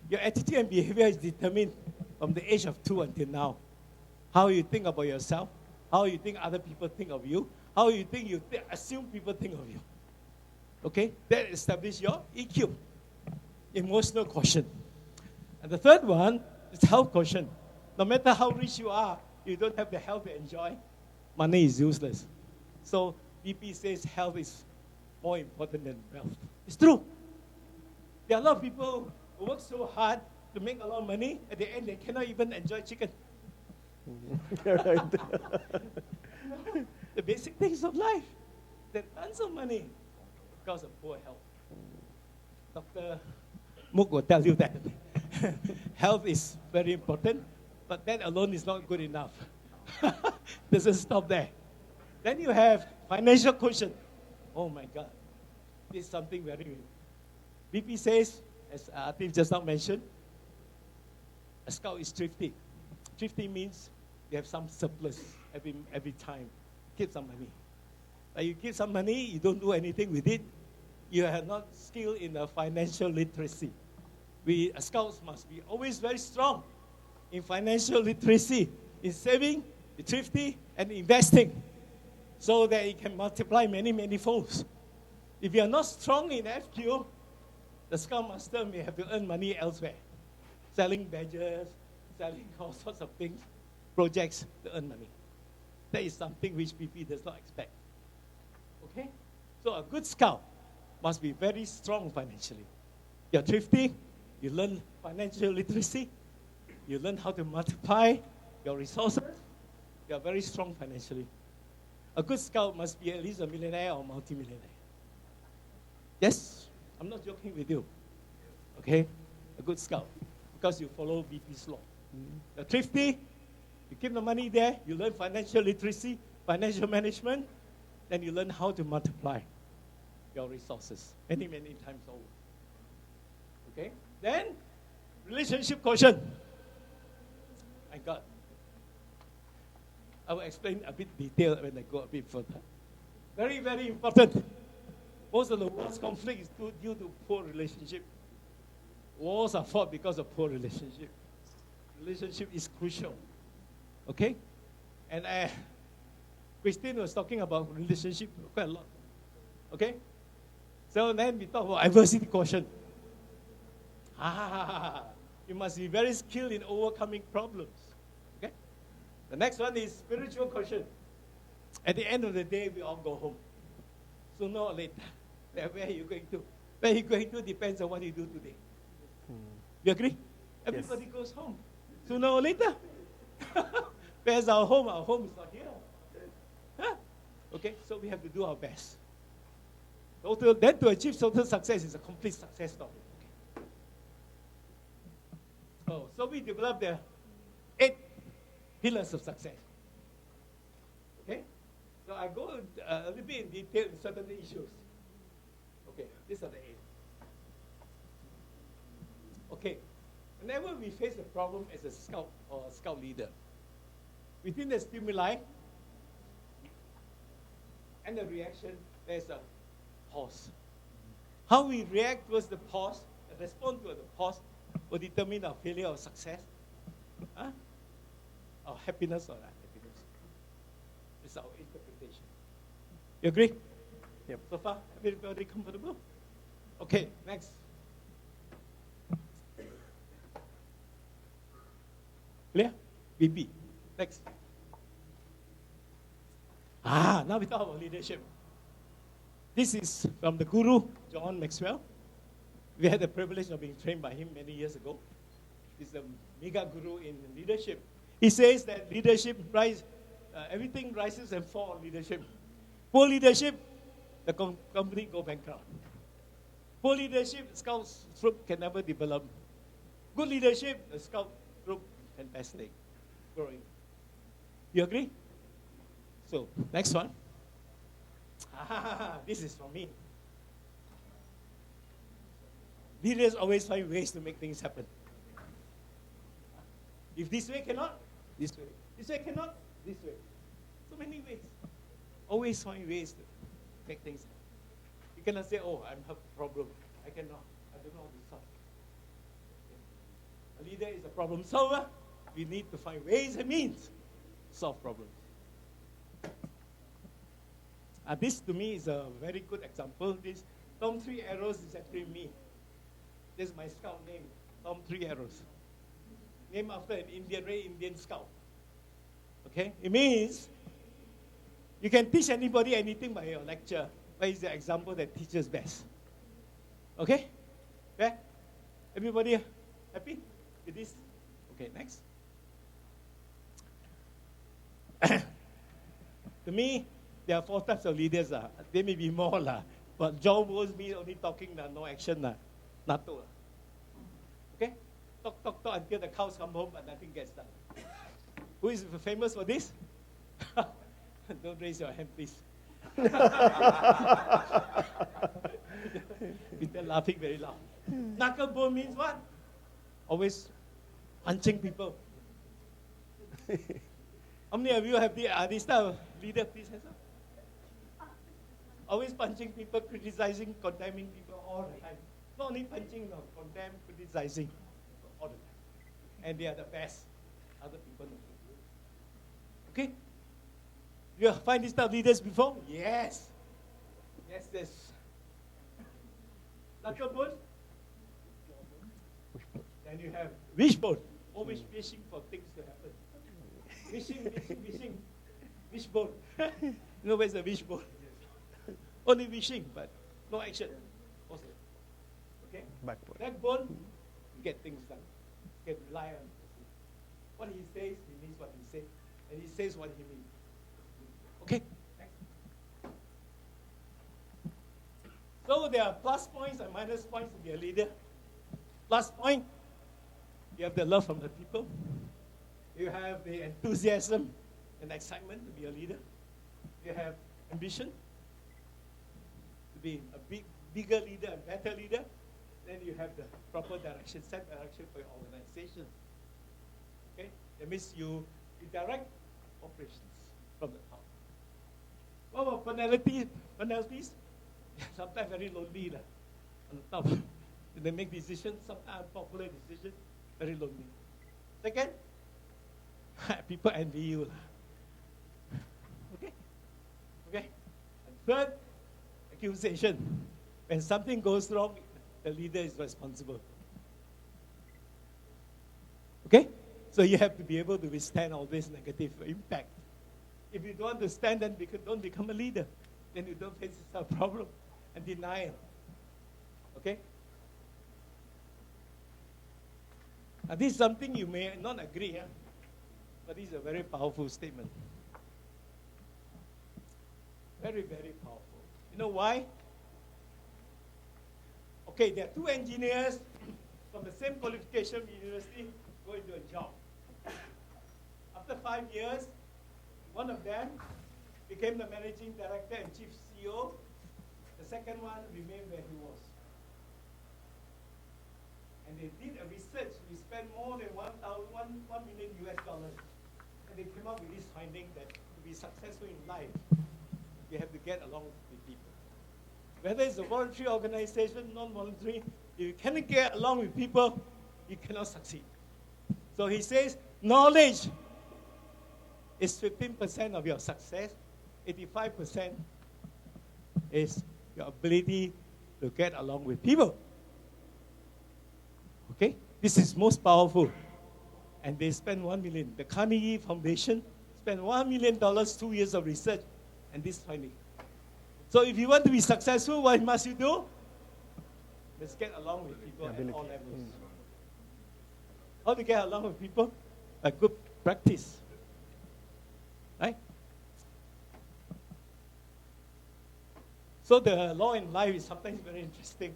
Your attitude and behavior is determined from the age of 2 until now. How you think about yourself, how you think other people think of you, how you think assume people think of you. Okay? That establishes your EQ, emotional quotient. And the third one is health quotient. No matter how rich you are, you don't have the health to enjoy, money is useless. So BP says health is more important than wealth. It's true. There are a lot of people who work so hard to make a lot of money, at the end they cannot even enjoy chicken. Right. The basic things of life. There are tons of money because of poor health. Dr. Mook will tell you that health is very important. But that alone is not good enough. Doesn't stop there. Then you have financial quotient. Oh my God. This is something very new. BP says, as Atif just now mentioned, a scout is thrifty. Thrifty means you have some surplus every time. Keep some money. Like you keep some money, you don't do anything with it, you are not skilled in financial literacy. We scouts must be always very strong in financial literacy, in saving, thrifty, and investing, so that it can multiply many, many folds. If you are not strong in FQ, the scoutmaster may have to earn money elsewhere, selling badges, selling all sorts of things, projects to earn money. That is something which BP does not expect. Okay? So a good scout must be very strong financially. You're thrifty, you learn financial literacy, you learn how to multiply your resources, you're very strong financially. A good scout must be at least a millionaire or multimillionaire. Yes, I'm not joking with you. Okay? A good scout, because you follow BP's law. You're thrifty, you keep the money there, you learn financial literacy, financial management, then you learn how to multiply your resources many, many times over. Okay? Then, relationship quotient. My God. I will explain a bit detailed when I go a bit further. Very, very important. Most of the world's conflict is due to poor relationship. Wars are fought because of poor relationship. Relationship is crucial. Okay? And Christine was talking about relationship quite a lot. Okay? So then we talk about adversity quotient. You must be very skilled in overcoming problems. Okay? The next one is spiritual quotient. At the end of the day, we all go home. Sooner or later. Where are you going to? Where are you going to depends on what you do today. You agree? Everybody goes home. Sooner or later. Where's our home? Our home is not here. Huh? Okay, so we have to do our best. Then to achieve total success is a complete success story. Okay. Oh, so we developed the 8 pillars of success. Okay? So I go a little bit in detail in certain issues. Okay, these are the 8. Okay, whenever we face a problem as a scout or a scout leader, within the stimuli and the reaction, there's a pause. How we react towards the pause, respond to the pause, will determine our failure or success, our happiness or unhappiness. It's our interpretation. You agree? Yep. So far, everybody comfortable? Okay, next. Clear? BP. Next. Now we talk about leadership. This is from the guru, John Maxwell. We had the privilege of being trained by him many years ago. He's a mega guru in leadership. He says that leadership everything rises and falls on leadership. Poor leadership, the company go bankrupt. Poor leadership, Scouts troop can never develop. Good leadership, the Scout troop fantastic, growing. You agree? So, next one. This is from me. Leaders always find ways to make things happen. If this way cannot, this way. This way cannot, this way. So many ways. Always find ways to make things happen. You cannot say, oh, I have a problem. I don't know how to solve it. A leader is a problem solver. We need to find ways and means to solve problems. This to me is a very good example. This Tom 3 Arrows is actually me. This is my scout name, Tom 3 Arrows. Named after an Indian scout. Okay? It means you can teach anybody anything by your lecture. What is the example that teaches best? Okay? Yeah? Everybody happy with this? Okay, next. To me, there are 4 types of leaders. There may be more. But John was me only talking, no action. Nato. Okay? Talk until the cows come home, but nothing gets done. Who is famous for this? Don't raise your hand, please. Peter laughing very loud. Knucklebone means what? Always punching people. How many of you have this type of leader? Please hands up. Always punching people, criticizing, condemning people all the time. Not only punching, no, condemn, criticizing all the time. And they are the best. Other people know. Okay? You find these type of leaders before? Yes. Yes, yes. Knucklebone? Then you have wishbone. Always wishing for things to happen. Wishing. Wishbone. You know where's the wishbone? Only wishing, but no action. Also. Okay? Backbone, you get things done. You can rely on what he says, he means what he says. And he says what he means. Okay? Next. So there are plus points and minus points to be a leader. Plus point, you have the love from the people. You have the enthusiasm and excitement to be a leader. You have ambition to be a bigger leader and better leader. Then you have the proper direction, set direction for your organization. Okay? That means you direct operations from the top. What about penalties? Sometimes very lonely on the top. They make decisions, sometimes unpopular decisions, very lonely. Second, people envy you. Okay? Okay? And third, accusation. When something goes wrong, the leader is responsible. Okay? So you have to be able to withstand all this negative impact. If you don't understand, then don't become a leader. Then you don't face this problem and denial. Okay? Now, this is something you may not agree, but this is a very powerful statement. Very, very powerful. You know why? Okay, there are two engineers from the same qualification university go into a job. After 5 years, one of them became the managing director and chief CEO. The second one remained where he was. And they did a research. We spent more than $1 million US. And they came up with this finding that to be successful in life, you have to get along with people. Whether it's a voluntary organization, non-voluntary, if you cannot get along with people, you cannot succeed. So he says, knowledge is 15% of your success. 85% is your ability to get along with people. Okay? This is most powerful. And they spent $1 million. The Carnegie Foundation spent $1 million, 2 years of research, and this finding. So if you want to be successful, what must you do? Let's get along with people at all levels. How to get along with people? A good practice. Right? So the law in life is sometimes very interesting.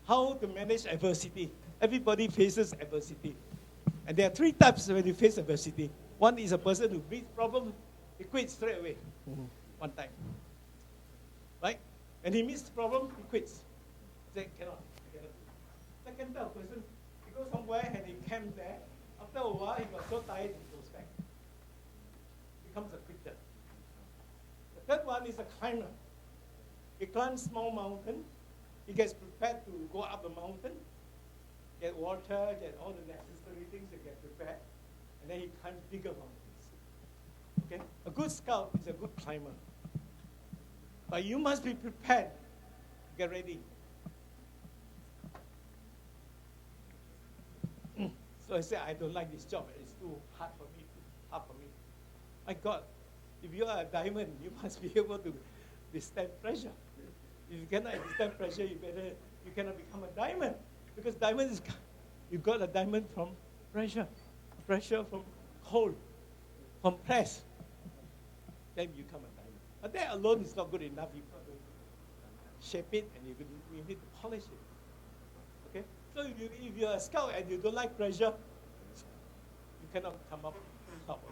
How to manage adversity. Everybody faces adversity. And there are three types when you face adversity. One is a person who meets problem, he quits straight away. One time. Right? When he meets the problem, he quits. He says, cannot. Second type of person, he goes somewhere and he camps there. After a while, he got so tired, he goes back. Becomes a quitter. The third one is a climber. He climbs small mountain. He gets prepared to go up the mountain, get water, get all the necessary things to get prepared, and then he climbs bigger mountains. Okay? A good scout is a good climber. But you must be prepared. Get ready. So I said, I don't like this job. It's too hard for me. My God, if you are a diamond, you must be able to withstand pressure. If you cannot withstand pressure, you cannot become a diamond. Because diamond is, you got a diamond from pressure. Pressure from cold, from press. Then you become a diamond. But that alone is not good enough. You've got to shape it and you need to polish it. Okay? So if you're a scout and you don't like pressure, you cannot come up top.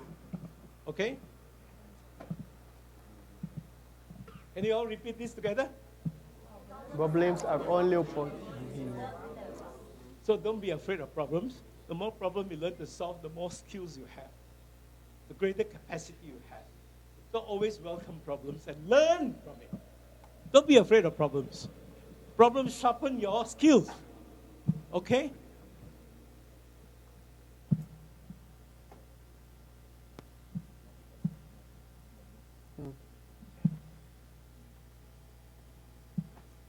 Okay? Can you all repeat this together? Problems are only So don't be afraid of problems. The more problem you learn to solve, the more skills you have, the greater capacity you have. So always welcome problems and learn from it. Don't be afraid of problems. Problems sharpen your skills. Okay?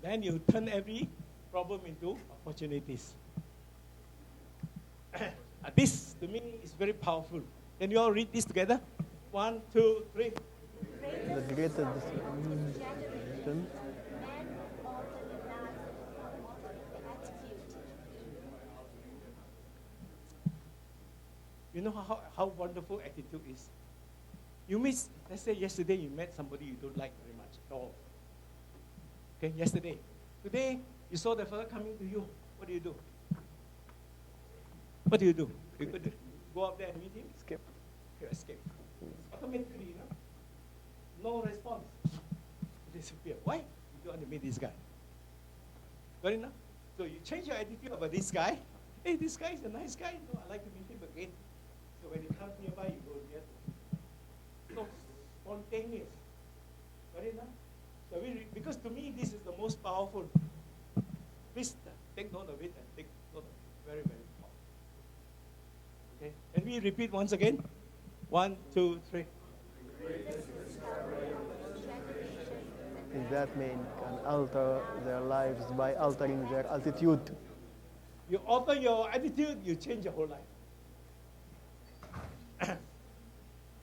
Then you turn every problem into opportunities. This, to me, is very powerful. Can you all read this together? 1, 2, 3. the greatest Man alter the life, the attitude. You know how wonderful attitude is? You miss, let's say yesterday you met somebody you don't like very much at all. Okay, yesterday. Today, you saw the fellow coming to you. What do you do? What do? You could go up there and meet him? Skip. You escape. Automatically, no response. Disappear. Why? You don't want to meet this guy. Got it now? So you change your attitude about this guy. Hey, this guy is a nice guy. No, I'd like to meet him again. So when he comes nearby, you go near to him. So spontaneous. Got it now? So because to me, this is the most powerful. Please take note of it and take note of it. Very, very powerful. Okay? Can we repeat once again? 1, 2, 3. Is that men can alter their lives by altering their attitude. You alter your attitude, you change your whole life.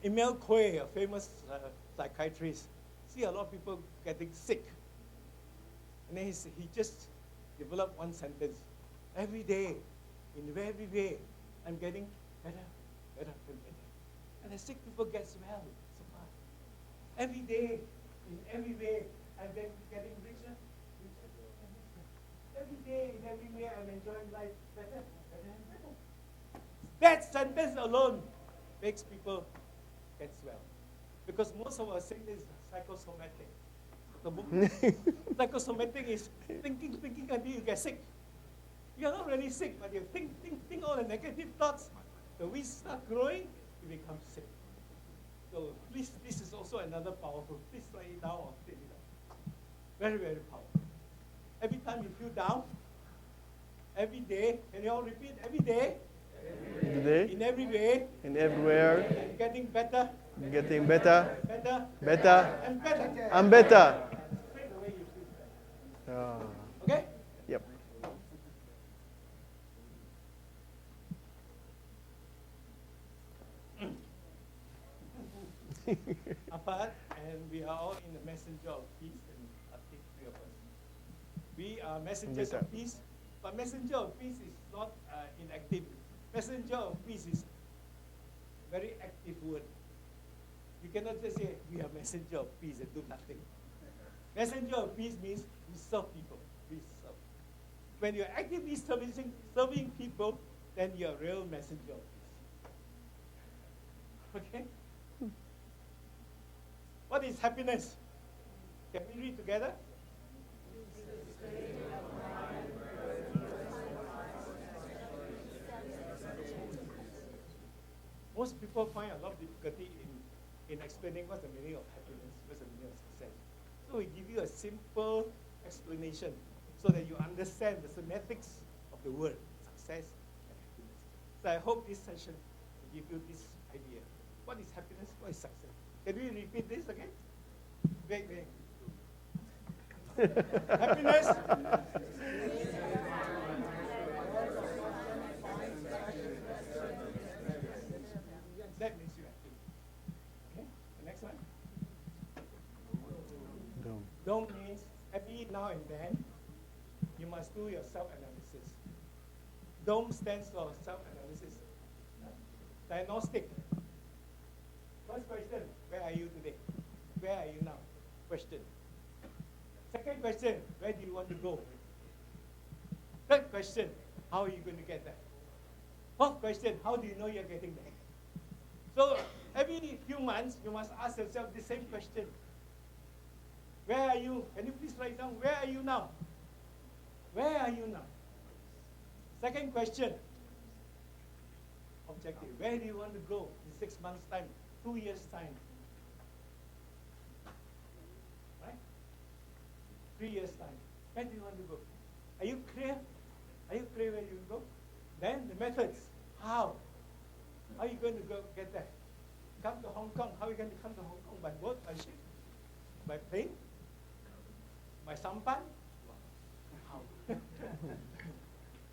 Emil Quay, a famous psychiatrist, see a lot of people getting sick. And then he just developed one sentence. Every day, in every way, I'm getting better, better, and better. And the sick people get well, so fast. Every day, in every way, I'm getting richer, richer, and richer. Every day, in every way, I'm enjoying life better, better, and better. That sentence alone makes people get well. Because most of our sickness is psychosomatic. Psychosomatic is thinking until you get sick. You're not really sick, but you think all the negative thoughts. The weeds start growing, you become sick. So please, this is also another powerful. Please write it down or take it down. Very, very powerful. Every time you feel down, every day, can you all repeat? Every day, Today, in every way, and everywhere, I'm getting better, getting better, better, better, and better. and better. Straight away you feel better. Ah, Okay? yep. Apart, and we are all in the messenger of peace, and I think three of us. We are messengers of peace, but messenger of peace is not inactive. Messenger of peace is a very active word. You cannot just say we are messenger of peace and do nothing. Messenger of peace means we serve people. We serve. When you're actively serving people, then you're a real messenger of peace. Okay? What is happiness? Can we read together? Most people find a lot of difficulty in explaining what's the meaning of happiness, what's the meaning of success. So we give you a simple explanation so that you understand the semantics of the word success and happiness. So I hope this session will give you this idea. What is happiness? What is success? Can we repeat this again? Wait. Happiness. That makes you happy. Okay, the next one. Don't means every now and then you must do your self-analysis. DOME stands for self-analysis. Diagnostic. First question, where are you today? Where are you now? Question. Second question, where do you want to go? Third question, how are you going to get there? Fourth question, how do you know you're getting there? So every few months, you must ask yourself the same question. Where are you? Can you please write down, where are you now? Where are you now? Second question, objective. Where do you want to go in 6 months' time, 2 years' time? Right? 3 years' time. Where do you want to go? Are you clear? Are you clear where you go? Then the methods. How? How are you going to go get there? Come to Hong Kong. How are you going to come to Hong Kong? By boat, by ship, by plane, by sampan? How?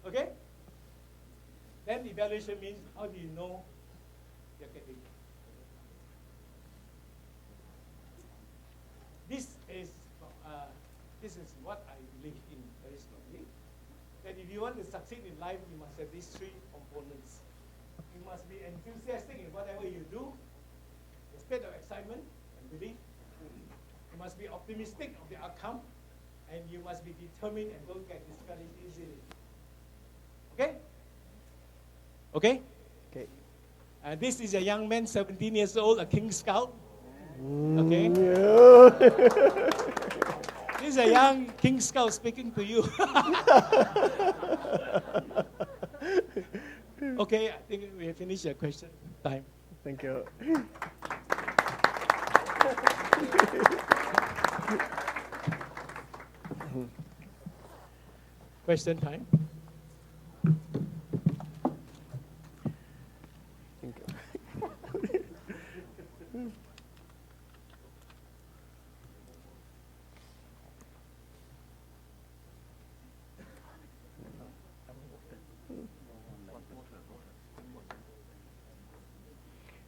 Okay? Then evaluation means how do you know you're getting it? This is what I believe in very strongly. That if you want to succeed in life, you must have these three components. You must be enthusiastic in whatever you do, a state of excitement and belief. You must be optimistic of the outcome, and you must be determined and don't get discouraged easily. Okay? Okay? Okay. This is a young man, 17 years old, a King Scout. Okay? This is a young King Scout speaking to you. Okay, I think we have finished your question time. Thank you. Question time. Thank you.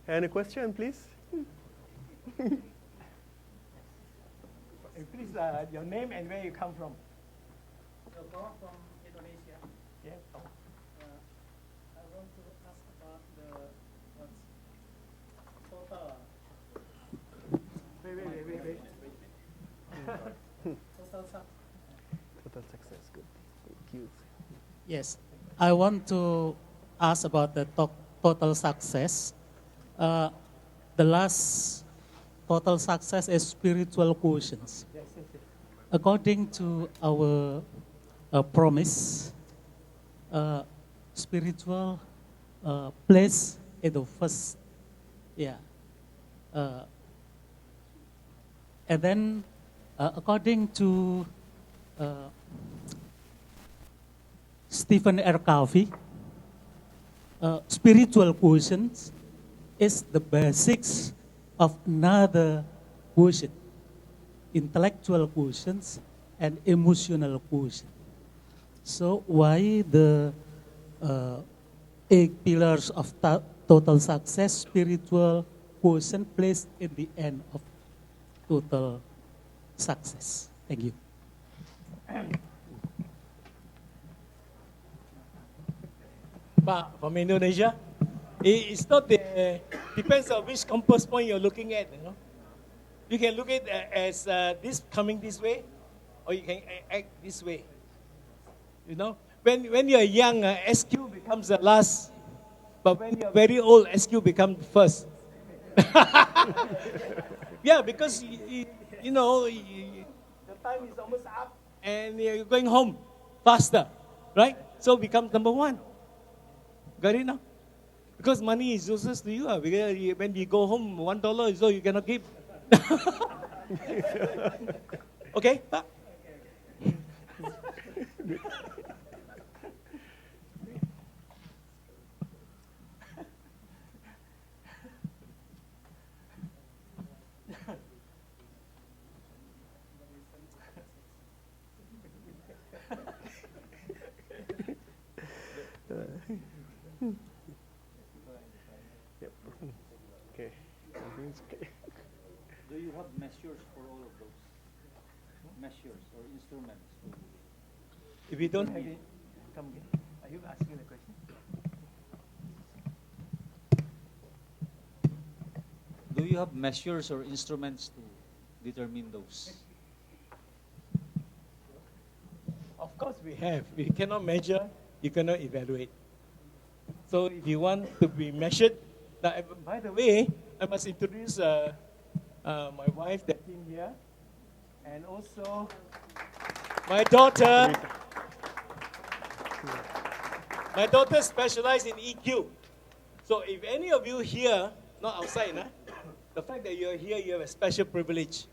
Any question, please? Please, your name and where you come from. From Indonesia. Yeah. I want to ask about the total Wait. total success. Total success, good. Thank you. Yes, I want to ask about the total success. The last total success is spiritual quotients. Yes. According to our promise, spiritual place in the first, and then according to Stephen R. Covey, spiritual quotient is the basics of another quotient, intellectual quotients and emotional quotient. So why the 8 pillars of total success, spiritual quotient placed in the end of total success? Thank you. But from Indonesia, it's not the, depends on which compass point you're looking at, you know. You can look at it as this coming this way, or you can act this way. You know, when you're young, SQ becomes the last, but when you're very old, SQ becomes first. Yeah, because you know, the time is almost up, and you're going home faster, right? So becomes number one. Got it now? Because money is useless to you. Because when you go home, $1 is all you cannot give. Okay? Okay. Do you have measures for all of those? Measures or instruments? If you don't have it, come again. Are you asking the question? Do you have measures or instruments to determine those? Of course we have. We cannot measure, you cannot evaluate. So if you want to be measured, Now, by the way, I must introduce my wife, that in here, and also my daughter. My daughter specializes in EQ. So if any of you here, not outside, the fact that you're here, you have a special privilege.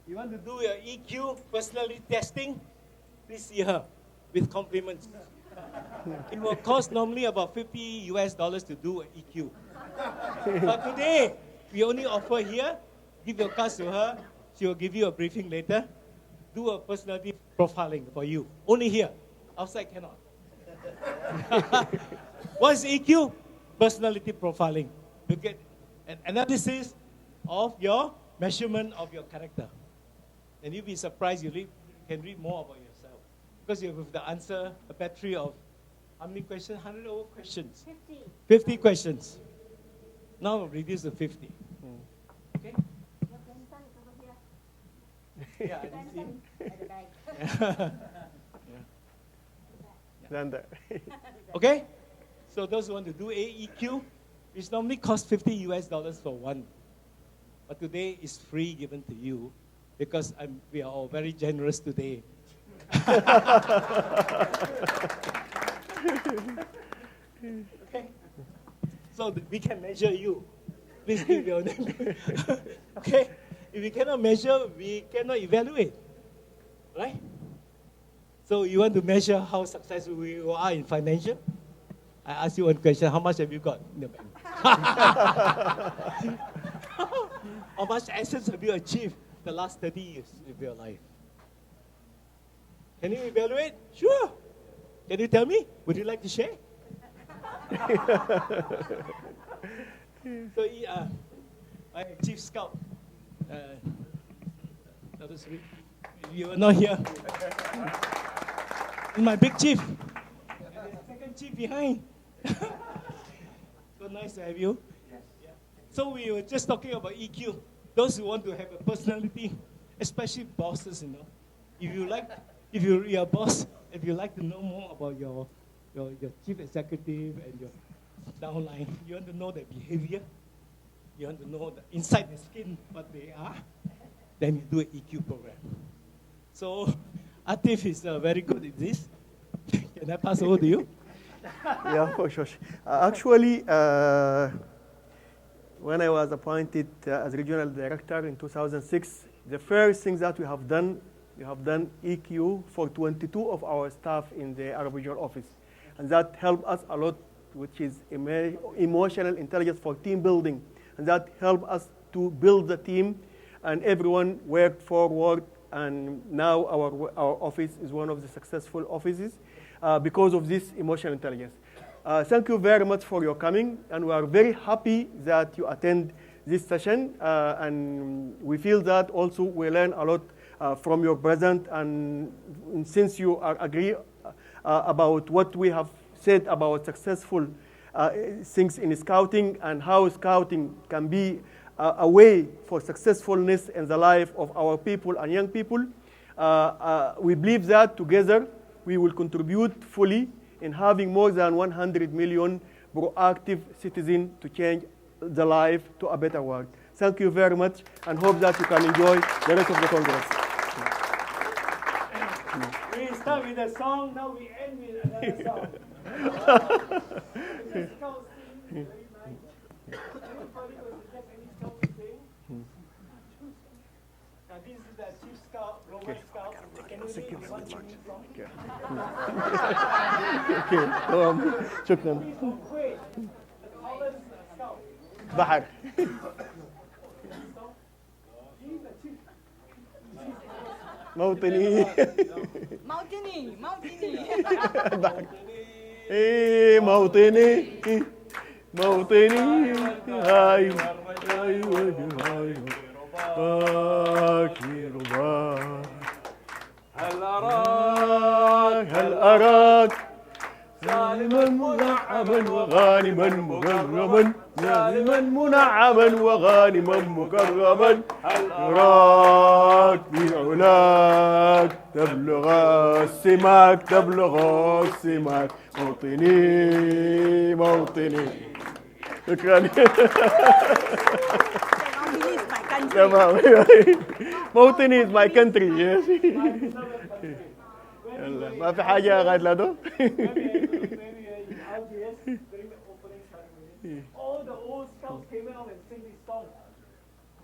You want to do your EQ personality testing, please see her with compliments. It will cost normally about $50 to do an EQ. But today, we only offer here, give your cards to her, she will give you a briefing later, do a personality profiling for you. Only here, outside cannot. What is EQ? Personality profiling. You get an analysis of your measurement of your character. And you'll be surprised, you can read more about yourself. Because you have the answer, a battery of how many questions? 100 over questions. 50. 50 questions. Now reduce to 50. Okay? Your grandson is over here. Yeah, I didn't see him. Grandson at the back. Xander. Okay? So those who want to do AEQ, which normally costs $50 for one. But today is free given to you because we are all very generous today. Okay? So we can measure you. Please give your name. Okay? If we cannot measure, we cannot evaluate. Right? So you want to measure how successful you are in financial? I ask you one question. How much have you got in the bank? How much assets have you achieved the last 30 years of your life? Can you evaluate? Sure. Can you tell me? Would you like to share? So, my chief scout, Dato Sri, you are not here. My big chief. And the second chief behind. So nice to have you. Yes. Yeah. So we were just talking about EQ. Those who want to have a personality, especially bosses, if you're a boss, if you like to know more about your chief executive and your downline, you want to know their behavior, you want to know the inside the skin what they are, then you do an EQ program. So Atif is very good at this. Can I pass over to you? Yeah, for sure. Actually, when I was appointed as regional director in 2006, the first thing that we have done EQ for 22 of our staff in the Arab regional office. And that helped us a lot, which is emotional intelligence for team building. And that helped us to build the team, and everyone worked forward. And now our office is one of the successful offices because of this emotional intelligence. Thank you very much for your coming, and we are very happy that you attend this session. And we feel that also we learn a lot from your present, and since you are agree about what we have said about successful things in scouting and how scouting can be a way for successfulness in the life of our people and young people. We believe that together we will contribute fully in having more than 100 million proactive citizens to change the life to a better world. Thank you very much, and hope that you can enjoy the rest of the Congress. We start with a song, now we end with another song. This scout sing, very nice. Anybody will suggest any song to sing? Now this is the chief scout, Roman scout. Can you read one singing song? Okay, شكرا. He's from Kuwait, the tallest scout. بحر. He's the chief. موطني. موطني إيه موطني موطني هاي هاي هاي باكر باك هل أراك ظالما منعما وغانما مكرما ظالما منعما وغانما مكرما هل أراك بعلاك تبلغ السماك موطني موطني شكرا. Mauntini is my country. Mauntini is my country. Yes. يلا ما في حاجة غير لدو. All the old scouts came out and sang this song.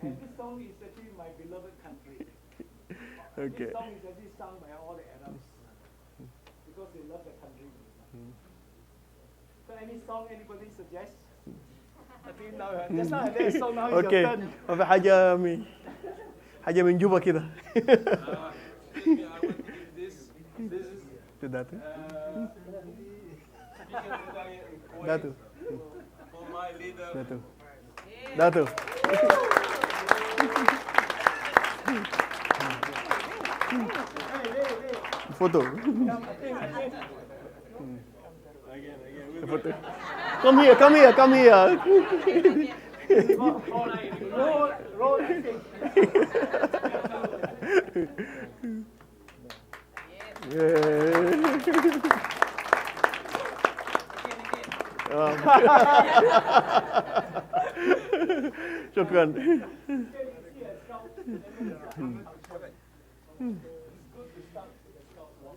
And this song is actually my beloved country. Okay. This song is actually sung by all the Arabs because they love the country. So any song anybody suggests? I think now, just now I did a song, now it's Okay. your turn. ما في حاجة من جوبا كده. Dato. Dato. For my leader. Dato. Photo. Photo. Come here. Roll, شكرا.